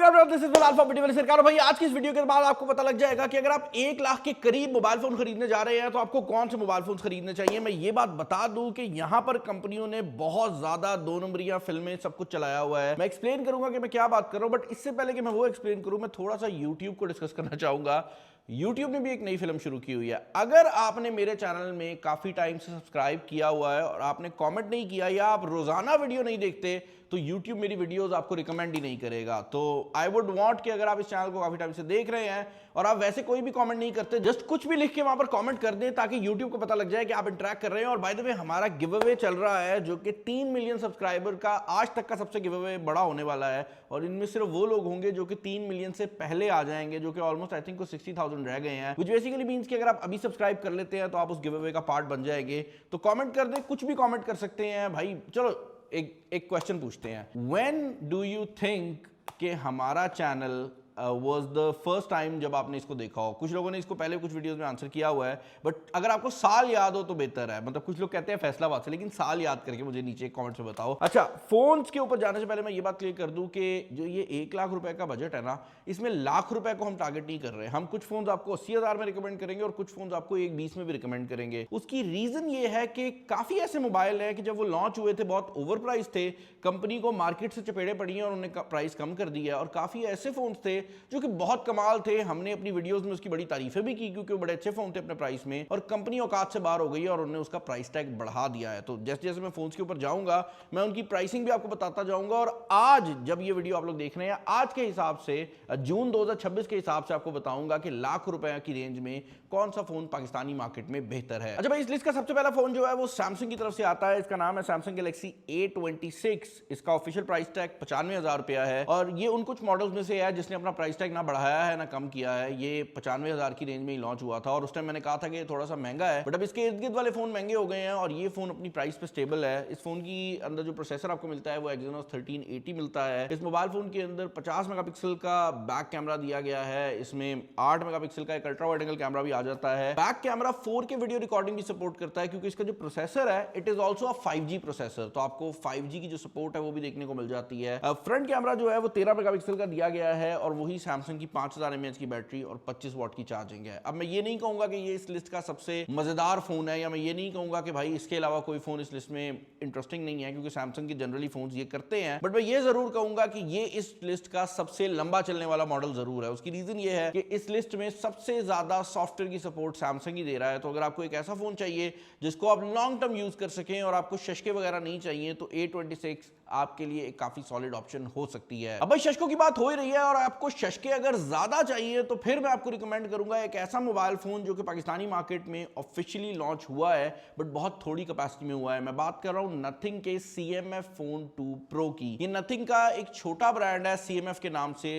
सरकार भाई, आज की इस वीडियो के बाद आपको पता लग जाएगा कि अगर आप 1 लाख के करीब मोबाइल फोन खरीदने जा रहे हैं तो आपको कौन से मोबाइल फोन खरीदने चाहिए। मैं ये बात बता दूं कि यहां पर कंपनियों ने बहुत ज्यादा दो नंबरियां फिल्में सब कुछ चलाया हुआ है। मैं एक्सप्लेन करूंगा कि मैं क्या बात कर रहा हूं, बट इससे पहले कि मैं वो एक्सप्लेन करूं, मैं थोड़ा सा यूट्यूब को डिस्कस करना चाहूंगा। YouTube ने भी एक नई फिल्म शुरू की हुई है। अगर आपने मेरे चैनल में काफी टाइम से सब्सक्राइब किया हुआ है और आपने कमेंट नहीं किया या आप रोजाना वीडियो नहीं देखते तो YouTube मेरी वीडियोस आपको रिकमेंड ही नहीं करेगा। तो आई वुड वांट कि अगर आप इस चैनल को काफी टाइम से देख रहे हैं और आप वैसे कोई भी कमेंट नहीं करते, जस्ट कुछ भी लिख के वहां पर कमेंट कर दें ताकि YouTube को पता लग जाए कि आप इंटरेक्ट कर रहे हैं। और बाय द वे, हमारा गिव अवे चल रहा है जो कि 3 मिलियन सब्सक्राइबर का आज तक का सबसे गिव अवे बड़ा होने वाला है। और इनमें सिर्फ वो लोग होंगे जो कि 3 मिलियन से पहले आ जाएंगे, जो कि ऑलमोस्ट आई थिंक 60,000 रह गए हैं, व्हिच बेसिकली मींस कि अगर आप अभी सब्सक्राइब कर लेते हैं तो आप उस गिव अवे का पार्ट बन जाएंगे। तो कमेंट कर दें, कुछ भी कमेंट कर सकते हैं भाई। चलो एक क्वेश्चन पूछते हैं। व्हेन डू यू थिंक कि हमारा channel was the first time जब आपने इसको देखा हो? कुछ लोगों ने इसको पहले कुछ वीडियोस में आंसर किया हुआ है, बट अगर आपको साल याद हो तो बेहतर है। मतलब कुछ लोग कहते हैं फैसलाबाद से, लेकिन साल याद करके मुझे नीचे कमेंट्स में बताओ। अच्छा, फोन्स के ऊपर जाने से पहले मैं ये बात क्लियर कर दूं कि जो ये 1 लाख रुपए का बजट है ना, इसमें लाख रुपए को हम टारगेट नहीं कर रहे। हम कुछ फोन आपको 80,000 में रिकमेंड करेंगे और कुछ फोन आपको 1,20 में भी रिकमेंड करेंगे। उसकी रीजन ये है कि काफी ऐसे मोबाइल हैं कि जब वो लॉन्च हुए थे बहुत ओवर प्राइस थे, कंपनी को मार्केट से चपेड़े पड़ी हैं और उन्होंने प्राइस कम कर दिया है। और काफी ऐसे फोन थे जो कि बहुत कमाल थे, हमने अपनी वीडियोस में उसकी बड़ी तारीफें भी की क्योंकि वो बड़े अच्छे फोन थे अपने प्राइस में, और कंपनी औकात से बाहर हो गई और उन्होंने उसका प्राइस टैग बढ़ा दिया है। तो जैसे जैसे मैं फोन्स के ऊपर जाऊंगा मैं उनकी प्राइसिंग भी आपको बताता जाऊंगा। और आज जब ये वीडियो आप लोग देख रहे हैं, आज के हिसाब से जून 2026 के हिसाब से आपको बताऊंगा कि लाख रुपए की रेंज में कौन सा फोन पाकिस्तानी मार्केट में बेहतर है। अच्छा भाई, इस लिस्ट का सबसे पहला फोन जो है वो सैमसंग की तरफ से आता है। इसका नाम है सैमसंग गैलेक्सी A26। इसका ऑफिशियल प्राइस टैग 95,000 रुपया है और ये उन कुछ मॉडल्स में से है जिसने अपना प्राइस टैग ना बढ़ाया है ना कम किया है। ये 95,000 की रेंज में ही लॉन्च हुआ था और उस टाइम मैंने कहा था कि थोड़ा सा महंगा है, बट अब इसके इर्द गिर्द वाले फोन महंगे हो गए हैं और ये फोन अपनी प्राइस पे स्टेबल है। इस फोन की अंदर जो प्रोसेसर आपको मिलता है वो Exynos 1380 मिलता है। इस मोबाइल फोन के अंदर 50 मेगापिक्सल का बैक कैमरा दिया गया है। इसमें 8 मेगापिक्सल का एक अल्ट्रा वाइड एंगल कैमरा भी आ जाता है। Back camera 4K video recording भी सपोर्ट करता है क्योंकि इसका जो प्रोसेसर है it is also a 5G processor, तो आपको 5G की जो सपोर्ट है वो भी देखने को मिल जाती है। फ्रंट कैमरा जो है वो 13 मेगापिक्सल का दिया गया है और वही सैमसंग की 5000 mAh की बैटरी और 25 वाट की चार्जिंग है। अब मैं ये नहीं कहूंगा कि ये इस लिस्ट का सबसे मजेदार फोन है, या मैं ये नहीं कहूंगा कि भाई इसके अलावा कोई फोन इस लिस्ट में इंटरेस्टिंग नहीं है, क्योंकि सैमसंग के जनरली फोन ये करते हैं, बट मैं ये जरूर कहूंगा कि ये इस लिस्ट का सबसे लंबा चलने वाला मॉडल जरूर है। उसकी रीजन ये है कि इस लिस्ट में सबसे ज्यादा सॉफ्टवेयर की सपोर्ट सैमसंग ही दे रहा है। तो अगर आपको एक ऐसा फोन चाहिए जिसको आप लॉन्ग टर्म यूज कर सकें और आपको शशके वगैरह नहीं चाहिए, तो A26 आपके लिए एक काफी सॉलिड ऑप्शन हो सकती है। अब भाई शशकों की बात हो ही रही है और आपको शशके अगर ज्यादा चाहिए तो फिर मैं आपको रिकमेंड करूंगा एक ऐसा मोबाइल फोन जो कि पाकिस्तानी मार्केट में ऑफिशियली लॉन्च हुआ है बट बहुत थोड़ी कैपेसिटी में हुआ है। मैं बात कर रहा हूं नथिंग के CMF फोन 2 Pro की। ये नथिंग का एक छोटा ब्रांड है CMF के नाम से,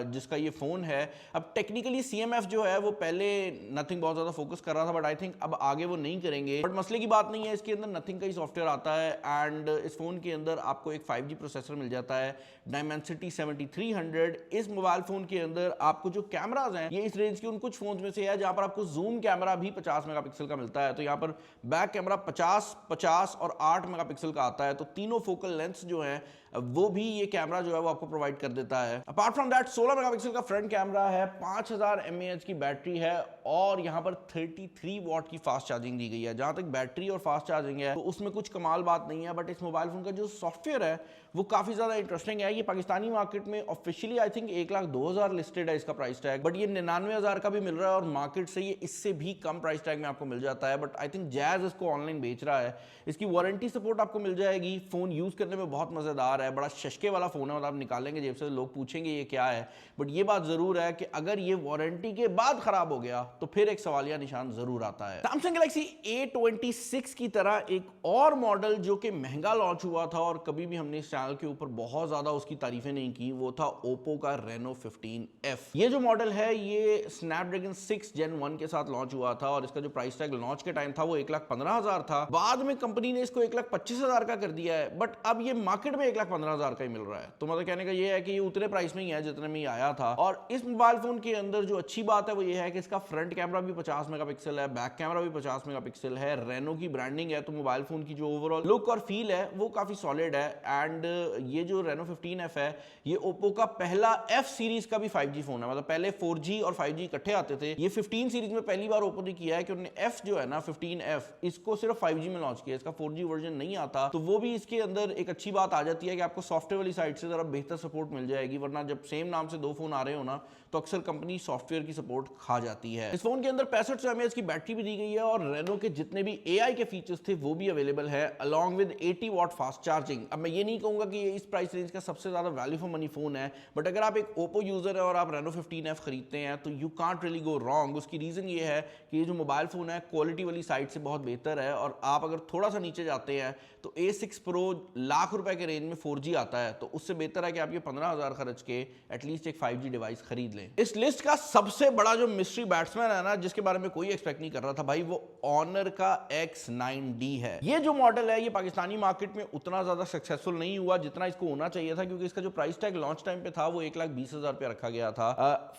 जिसका ये फोन है। अब टेक्निकली CMF जो है वो पहले नथिंग बहुत ज्यादा फोकस कर रहा था, बट आई थिंक अब आगे वो नहीं करेंगे। बट मसले की बात नहीं है, इसके अंदर नथिंग का ही सॉफ्टवेयर आता है एंड इस फोन के अंदर आपको एक 5G प्रोसेसर मिल जाता है Dimensity 7300। इस मोबाइल फोन के अंदर आपको जो कैमराज हैं ये इस रेंज के उन कुछ फोन्स में से है जहां पर आपको जूम कैमरा भी 50 मेगापिक्सल का मिलता है। तो यहां पर बैक कैमरा 50, 50 और 8 मेगापिक्सल का आता है। तो तीनों फोकल लेंथ जो है वो भी ये कैमरा जो है वो आपको प्रोवाइड कर देता है। अपार्ट फ्रॉम दैट 16 मेगापिक्सल का फ्रंट कैमरा है, 5000 mAh की बैटरी है और यहां पर 33 वॉट की फास्ट चार्जिंग दी गई है। जहां तक बैटरी और फास्ट चार्जिंग है तो उसमें कुछ कमाल बात नहीं है, बट इस मोबाइल फोन का जो सॉफ्टवेयर है वो काफी ज्यादा इंटरेस्टिंग है। ये पाकिस्तानी मार्केट में ऑफिशियली आई थिंक 1,02,000 लिस्टेड है इसका प्राइस टैग, बट ये 99,000 का भी मिल रहा है और मार्केट से ये इससे भी कम प्राइस टैग में आपको मिल जाता है। बट आई थिंक जैज इसको ऑनलाइन बेच रहा है। इसकी वारंटी सपोर्ट आपको मिल जाएगी। फोन यूज करने में बहुत मजेदार है, बड़ा शशके वाला फोन है, मतलब आप निकालेंगे जेब से लोग पूछेंगे ये क्या है। बट ये बात जरूर है कि अगर ये वारंटी के बाद खराब हो गया तो फिर एक सवालिया निशान जरूर आता है। सैमसंग गैलेक्सी A26 की तरह एक और मॉडल जो कि महंगा लॉन्च हुआ था और कभी भी हमने इस चैनल के ऊपर बहुत ज्यादा उसकी तारीफें नहीं की, वो था ओप्पो का Reno 15F। ये जो मॉडल है ये स्नैपड्रैगन 6 Gen 1 के साथ लॉन्च हुआ था और इसका जो प्राइस टैग लॉन्च के टाइम था वो 1,15,000 था। बाद में कंपनी ने इसको 1,25,000 का कर दिया है, बट अब ये मार्केट में 15,000 का ही मिल रहा है। तो मतलब कहने का ये है कि ये उतने प्राइस में ही है जितने में ये आया था। और इस मोबाइल फोन के अंदर जो अच्छी बात है वो ये है कि इसका फ्रंट कैमरा भी 50 मेगापिक्सल है, बैक कैमरा भी 50 मेगापिक्सल है, रेनो की ब्रांडिंग है, तो मोबाइल फोन की जो ओवरऑल लुक और फील है वो काफी सॉलिड है। एंड ये जो रेनो 15F है ये ओप्पो का पहला F सीरीज का भी 5G फोन है। मतलब पहले 4G और 5G इकट्ठे आते थे, ये 15 सीरीज में पहली बार ओप्पो ने किया है कि उन्होंने F जो है ना 15F इसको सिर्फ 5G में लॉन्च किया, इसका 4G वर्जन नहीं आता। तो वो भी इसके अंदर एक अच्छी बात आ जाती है कि आपको सॉफ्टवेयर वाली साइड से जरा बेहतर सपोर्ट मिल जाएगी, वरना जब सेम नाम से दो फोन आ रहे हो ना तो अक्सर कंपनी सॉफ्टवेयर की सपोर्ट खा जाती है। इस फोन के अंदर 6500 mAh की बैटरी भी दी गई है और रेनो के जितने भी AI के फीचर्स थे वो भी अवेलेबल है along with 80 watt fast charging. अब मैं ये नहीं कहूंगा कि ये इस प्राइस रेंज का सबसे ज्यादा वैल्यू फॉर मनी फोन है, बट अगर आप एक ओप्पो यूजर है और आप रेनो 15F खरीदते हैं तो you can't really go wrong. उसकी रीजन ये है कि ये जो मोबाइल फोन है क्वालिटी वाली साइड से बहुत बेहतर है, और आप अगर थोड़ा सा नीचे जाते हैं तो A6 Pro लाख रुपए के रेंज में 4G आता है, तो उससे बेहतर है कि आप ये 15,000 खर्च के एटलीस्ट एक 5G डिवाइस खरीद लें। इस लिस्ट का सबसे बड़ा जो मिस्ट्री बैट्समैन है ना, जिसके बारे में कोई एक्सपेक्ट नहीं कर रहा था भाई, वो ऑनर का X9D है। ये जो मॉडल है ये पाकिस्तानी मार्केट में उतना ज्यादा सक्सेसफुल नहीं हुआ जितना इसको होना चाहिए था, क्योंकि इसका जो प्राइस टैग लॉन्च टाइम पे था वो 1,20,000 रुपया रखा गया था।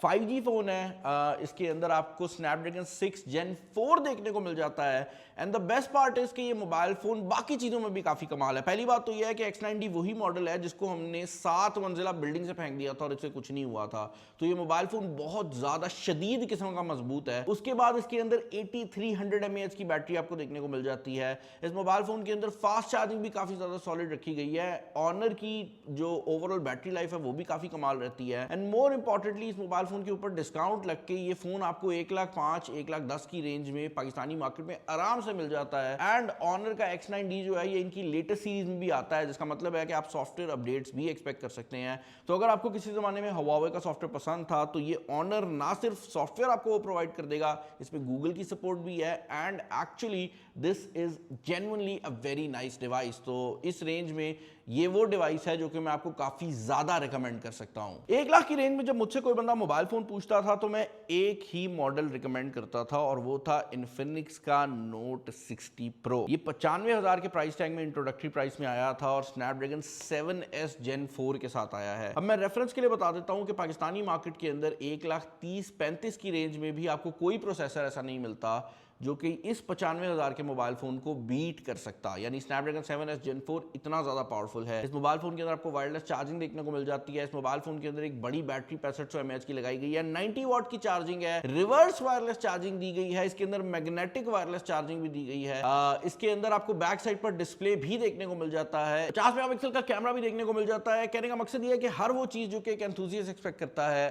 5G फोन है, इसके अंदर आपको स्नैपड्रैगन 6 Gen 4 देखने को मिल जाता है। And the best part is कि ये मोबाइल फोन बाकी चीजों में भी काफी कमाल है। पहली बात तो यह है कि X9D वही मॉडल है जिसको हमने 7 मंजिला बिल्डिंग से फेंक दिया था और इससे कुछ नहीं हुआ था। तो ये मोबाइल फोन बहुत ज्यादा शदीद किस्म का मजबूत है। उसके बाद इसके अंदर 8300 mAh की बैटरी आपको देखने को मिल जाती है। इस मोबाइल फोन के अंदर फास्ट चार्जिंग भी काफी ज्यादा सॉलिड रखी गई है। ऑनर की जो ओवरऑल बैटरी लाइफ है वो भी काफी कमाल रहती है। एंड मोर इंपॉर्टेंटली इस मोबाइल फोन के ऊपर डिस्काउंट लग के ये फोन आपको 1,05,000 1,10,000 की रेंज में पाकिस्तानी मार्केट में आराम से मिल जाता है। एंड ऑनर का X9D जो है ये इनकी लेटेस्ट सीरीज में भी आता है, जिसका मतलब है कि आप सॉफ्टवेयर अपडेट्स भी एक्सपेक्ट कर सकते हैं। तो अगर आपको किसी जमाने में Huawei का सॉफ्टवेयर पसंद था तो ये ऑनर ना सिर्फ सॉफ्टवेयर आपको वो प्रोवाइड कर देगा, इसमें गूगल की सपोर्ट भी है। And actually this is genuinely a very nice device. तो इस रेंज में ये वो डिवाइस है जो कि मैं आपको काफी ज्यादा रिकमेंड कर सकता हूं। 1 लाख की रेंज में जब मुझसे कोई बंदा मोबाइल फोन पूछता था तो मैं एक ही मॉडल रिकमेंड करता था और वो था इन्फिनिक्स का Note 60 Pro। ये 95,000 के प्राइस टैग में इंट्रोडक्टरी प्राइस में आया था और स्नैपड्रैगन 7S Gen 4 के साथ आया है। अब मैं रेफरेंस के लिए बता देता हूं कि पाकिस्तानी मार्केट के अंदर 1,30,35 की रेंज में भी आपको कोई प्रोसेसर ऐसा नहीं मिलता जो कि इस 95,000 के मोबाइल फोन को बीट कर सकता। यानी स्नैपड्रैगन 7S Gen 4 इतना ज्यादा पावरफुल है। इस मोबाइल फोन के अंदर आपको वायरलेस चार्जिंग देखने को मिल जाती है। इस मोबाइल फोन के अंदर एक बड़ी बैटरी 6500 mAh की लगाई गई है, 90 वॉट की चार्जिंग है, रिवर्स वायरलेस चार्जिंग दी गई है, इसके अंदर मैग्नेटिक वायरलेस चार्जिंग भी दी गई है। इसके अंदर आपको बैक साइड पर डिस्प्ले भी देखने को मिल जाता है, 50 मेगापिक्सल का कैमरा भी देखने को मिल जाता है। कहने का मकसद यह है कि हर वो चीज जो कि एक एंथुसियास्ट एक्सपेक्ट करता है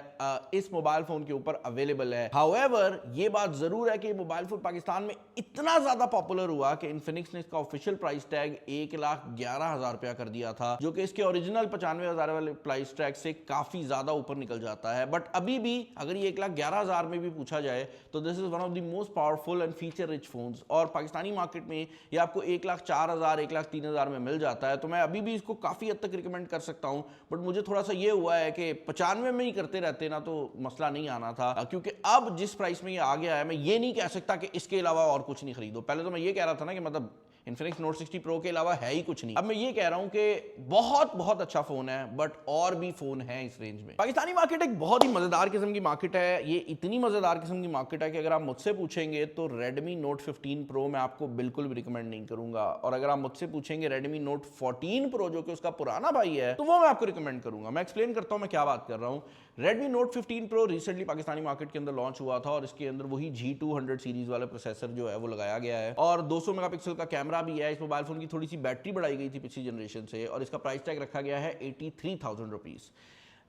इस मोबाइल फोन के ऊपर अवेलेबल है। हाउएवर ये बात जरूर है कि मोबाइल फोन पाकिस्तान में इतना ज्यादा पॉपुलर हुआ कि इन्फिनिक्स ने इसका ऑफिशियल प्राइस टैग 1,11,000 रुपया कर दिया था, जो कि इसके ओरिजिनल 95,000 वाले प्राइस टैग से काफी ज्यादा ऊपर निकल जाता है। बट अभी भी अगर ये 1,11,000 में भी पूछा जाए तो this is one of the most powerful and feature rich phones. और पाकिस्तानी मार्केट में ये आपको 1,04,000 1,03,000 में मिल जाता है। तो मैं अभी भी इसको काफी हद तक रिकमेंड कर सकता हूं। बट मुझे थोड़ा सा ये हुआ है कि 95 में ही करते रहते ना तो मसला नहीं आना था, क्योंकि अब जिस प्राइस में ये आ गया है मैं ये नहीं कह सकता कि इसके अलावा और कुछ नहीं खरीदो। पहले तो मैं ये कह रहा था ना कि मतलब इन्फिनिक्स Note 60 Pro के अलावा है ही कुछ नहीं। अब मैं ये कह रहा हूं कि बहुत अच्छा फोन है, बट और भी फोन है इस रेंज में। पाकिस्तानी मार्केट एक बहुत ही मजेदार किस्म की मार्केट है। ये इतनी मजेदार किस्म की मार्केट है कि अगर आप मुझसे पूछेंगे तो Redmi Note 15 Pro मैं आपको बिल्कुल भी रिकमेंड नहीं करूंगा, और अगर आप मुझसे पूछेंगे Redmi Note 14 Pro जो कि उसका पुराना भाई है तो वो मैं आपको रिकमेंड करूंगा। मैं एक्सप्लेन करता हूं मैं क्या बात कर रहा हूं। Redmi Note 15 Pro recently Pakistani market के अंदर लॉन्च हुआ था और इसके अंदर वही G200 सीरीज वाला प्रोसेसर जो है वो लगाया गया है और 200 मेगापिक्सल का कैमरा भी है। इस मोबाइल फोन की थोड़ी सी बैटरी बढ़ाई गई थी पिछली जनरेशन से और इसका प्राइस टैग रखा गया है 83,000 rupees.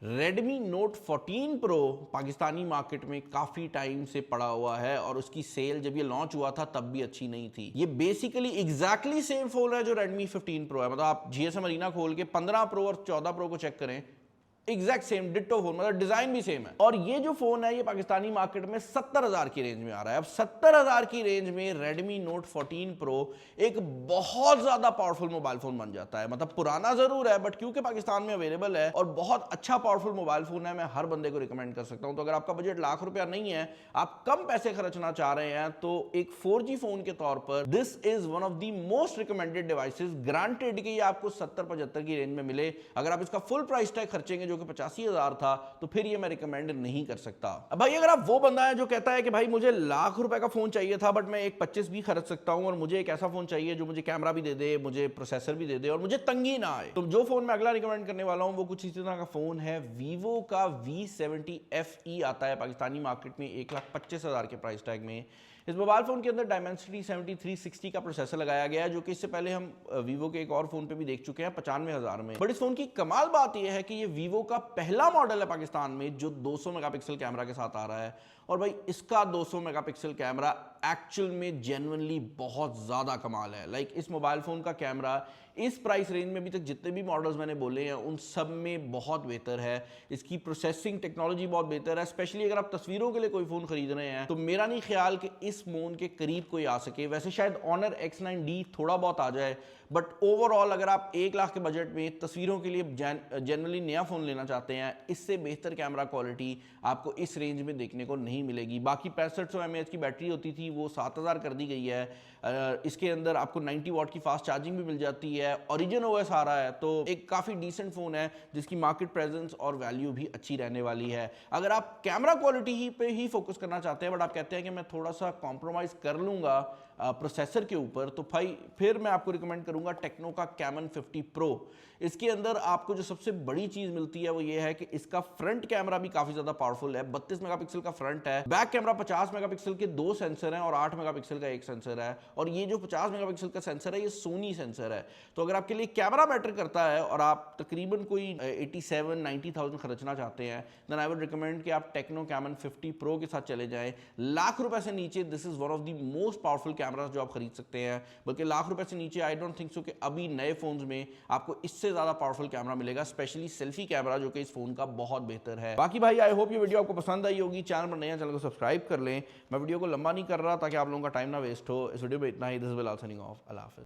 Redmi Note 14 Pro Pakistani market में काफी टाइम से पड़ा हुआ है और उसकी सेल जब ये लॉन्च हुआ था तब भी अच्छी नहीं थी। ये बेसिकली एग्जैक्टली सेम फोन है जो Redmi 15 Pro है। मतलब आप GSM अरीना खोल के 15 Pro और 14 Pro को चेक करें, एग्जैक्ट सेम डिट्टो फोन, मतलब डिजाइन भी सेम है। और ये जो फोन है ये पाकिस्तानी मार्केट में 70,000 की रेंज में आ रहा है। अब 70,000 की रेंज में Redmi Note 14 Pro एक बहुत ज्यादा पावरफुल मोबाइल फोन बन जाता है। मतलब पुराना जरूर है बट क्योंकि पाकिस्तान में अवेलेबल है और बहुत अच्छा पावरफुल मोबाइल फोन है, मैं हर बंदे को रिकमेंड कर सकता हूं। तो अगर आपका बजट लाख रुपया नहीं है, आप कम पैसे खर्चना चाह रहे हैं, तो एक 4G फोन के तौर पर this is one of the most recommended devices. Granted कि ये आपको 70-75 की रेंज में मिले, अगर आप इसका फुल प्राइस टैग खर्चेंगे जो कि 85,000 था, तो फिर ये मैं रिकमेंड नहीं कर सकता। अब भाई अगर आप वो बंदा है जो कहता है कि भाई मुझे लाख रुपए का फोन चाहिए था बट मैं एक 25 भी खर्च सकता हूं और मुझे एक ऐसा फोन चाहिए जो मुझे कैमरा भी दे दे, मुझे प्रोसेसर भी दे दे और मुझे तंगी ना आए, तो जो फोन मैं अगला रिकमेंड करने वाला हूं वो कुछ इसी तरह का फोन है। Vivo का V70 FE आता है पाकिस्तानी मार्केट में 1,25,000 के प्राइस टैग में। इस मोबाइल फोन के अंदर Dimensity 7360 का प्रोसेसर लगाया गया है, जो कि इससे पहले हम Vivo के एक और फोन पे भी देख चुके हैं 95,000 में। बट इस फोन की कमाल बात यह है कि ये Vivo का पहला मॉडल है पाकिस्तान में जो 200 मेगापिक्सल कैमरा के साथ आ रहा है। और भाई इसका 200 मेगापिक्सल कैमरा एक्चुअल में जेन्युइनली बहुत ज्यादा कमाल है। लाइक इस मोबाइल फोन का कैमरा इस प्राइस रेंज में अभी तक जितने भी मॉडल्स मैंने बोले हैं उन सब में बहुत बेहतर है। इसकी प्रोसेसिंग टेक्नोलॉजी बहुत बेहतर है। स्पेशली अगर आप तस्वीरों के लिए कोई फोन खरीद रहे हैं तो मेरा नहीं ख्याल कि इस फोन के करीब कोई आ सके। वैसे शायद Honor X9D थोड़ा बहुत आ जाए, बट ओवरऑल अगर आप 1 लाख के बजट में तस्वीरों के लिए जनरली नया फोन लेना चाहते हैं, इससे बेहतर कैमरा क्वालिटी आपको इस रेंज में देखने को नहीं मिलेगी। बाकी 6500 mAh की बैटरी होती थी वो 7000 कर दी गई है। इसके अंदर आपको 90 वाट की फास्ट चार्जिंग भी मिल जाती है। ओरिजिन OS आ रहा है, तो एक काफ़ी डिसेंट फ़ोन है जिसकी मार्केट प्रेजेंस और वैल्यू भी अच्छी रहने वाली है। अगर आप कैमरा क्वालिटी ही पे ही फोकस करना चाहते हैं बट आप कहते हैं कि मैं थोड़ा सा कॉम्प्रोमाइज़ कर लूँगा प्रोसेसर के ऊपर, तो भाई फिर मैं आपको रिकमेंड करूंगा टेक्नो का Camon 50 Pro। इसके अंदर आपको जो सबसे बड़ी चीज मिलती है वो ये है कि इसका फ्रंट कैमरा भी काफी ज्यादा पावरफुल है। 32 मेगापिक्सल का फ्रंट है, बैक कैमरा 50 मेगापिक्सल के 2 सेंसर हैं और 8 मेगापिक्सल का एक सेंसर है। और ये जो 50 मेगापिक्सल का सेंसर है ये सोनी सेंसर है। तो अगर आपके लिए कैमरा मैटर करता है और आप तकरीबन कोई 87-90,000 खर्चना चाहते हैं, देन आई वुड रिकमेंड कि आप टेक्नो Camon 50 Pro के साथ चले जाएं। लाख रुपए से नीचे this is one of the most powerful cameras जो आप खरीद सकते हैं। बल्कि लाख रुपए से नीचे आई डोंट थिंक सो कि अभी नए फोन्स में आपको इससे ज्यादा पावरफुल कैमरा मिलेगा, स्पेशली सेल्फी कैमरा जो कि इस फोन का बहुत बेहतर है। बाकी भाई आई होप ये वीडियो आपको पसंद आई होगी। चैनल पर नए हैं, चैनल को सब्सक्राइब कर लें। मैं वीडियो को लंबा नहीं कर रहा ताकि आप लोगों का टाइम ना वेस्ट हो। इस वीडियो में इतना ही। This is Bilal signing off. अल्लाह हाफिज़।